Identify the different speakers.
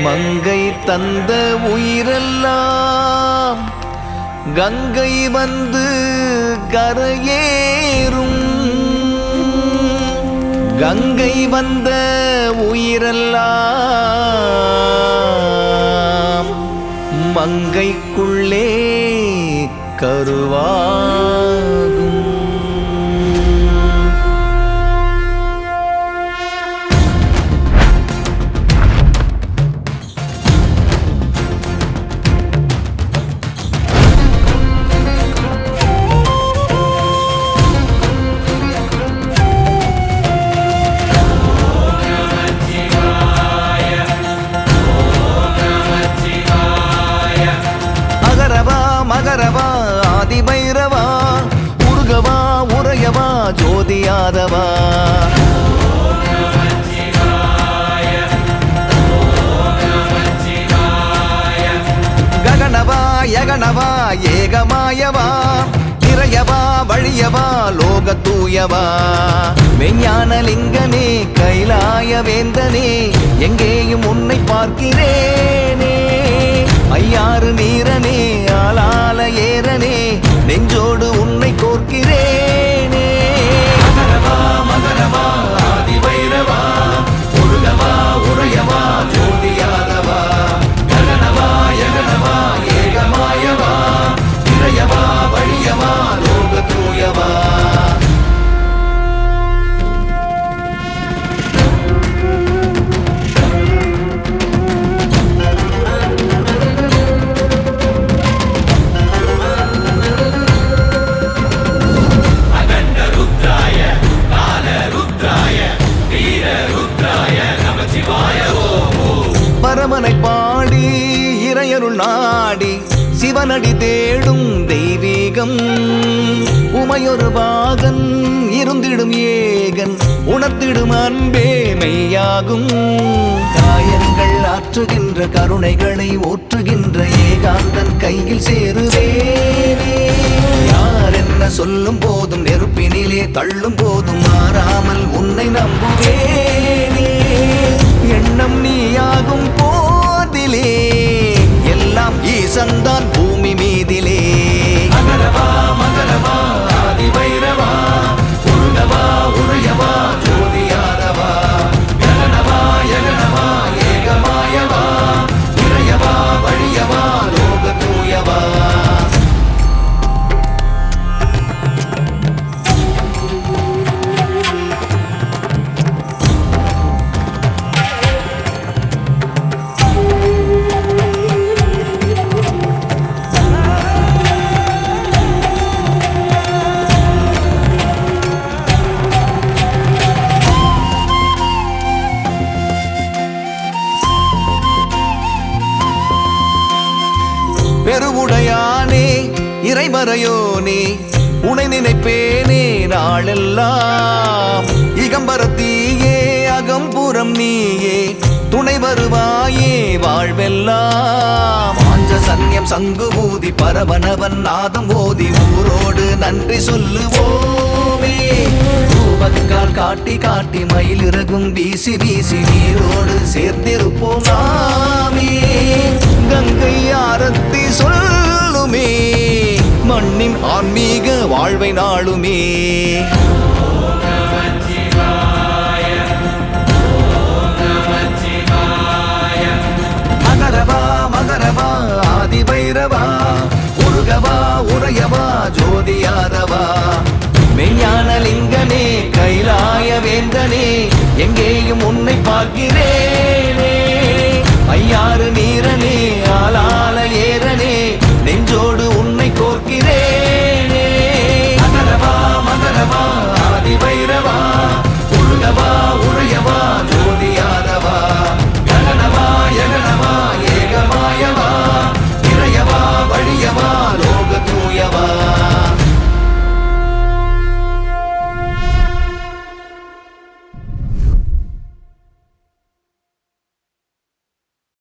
Speaker 1: மங்கை தந்த உயிரெல்லாம் கங்கை வந்து கரையேறும். கங்கை வந்த உயிரெல்லாம் மங்கைக்குள்ளே கருவாகும். மகரவா ஆதிபைரவா உருகவா உரையவா ஜோதியாதவா. ககனவா யகனவா ஏகமாயவா நிறையவா வழியவா லோக தூயவா. மெஞ்ஞானலிங்கனே கைலாய வேந்தனே எங்கேயும் உன்னை பார்க்கிறேனே. ஐயாறு நீரனே ஆளால ஏரனே நெஞ்சோடு உன்னை கோர்க்கிறேனே. மகரவா மகரவா ஆதிபைரவா உருகவா உரையவா ஜோதியாதவா. ககனவா யகனவா ஏகமாயவா நிறையவா வழியவா லோக தூயவா. பரமனை பாடி இறையருள் நாடி சிவனடி தேடும் தெய்வீகம். உமையொரு பாகன் இருந்திடும் ஏகன் உணர்த்திடும் அன்பே மெய்யாகும். காயங்கள் ஆற்றுகின்ற கருணைகளை ஓற்றுகின்ற ஏகாந்தன் கையில் சேருவேனே. யார் என்ன சொல்லும் போதும் நெருப்பினிலே தள்ளும் போதும் மாறாமல் உன்னை நம்புவேனே. எண்ணம் நீயாகும் போதிலே எல்லாம் ஈசன்தான் பூமி மீதிலே. மகரவா மகரவா ஆதிபைரவா உருகவா உரையவா ஜோதியாதவா. ககனவா யகனவா ஏகமாயவா நிறையவா வழியவா லோக தூயவா. பெருவுடையானே இறைமறையோனே உனை நினைப்பேனே நாளெல்லாம். இகம்பரத்தீயே அகம்புறம் நீயே துணை வருவாயே வாழ்வெல்லாம். ஆஞ்ச சன்யம் சங்குபூதி பரவனவன் நாதம் ஓதி ஊரோடு நன்றி சொல்லுவோமே. ரூபக்கால் காட்டி காட்டி மயிலிறகும் வீசி வீசி நீரோடு சேர்ந்திருப்போம் நாமே. கங்கை ஆரத்தி சொல்லுமே மண்ணின் ஆன்மீக வாழ்வை நாளுமே. மகரவா மகரவா ஆதிபைரவா உருகவா உரையவா ஜோதியாதவா. மெஞ்ஞானலிங்கனே கைலாய வேந்தனே எங்கேயும் உன்னை பார்க்கிறேன்.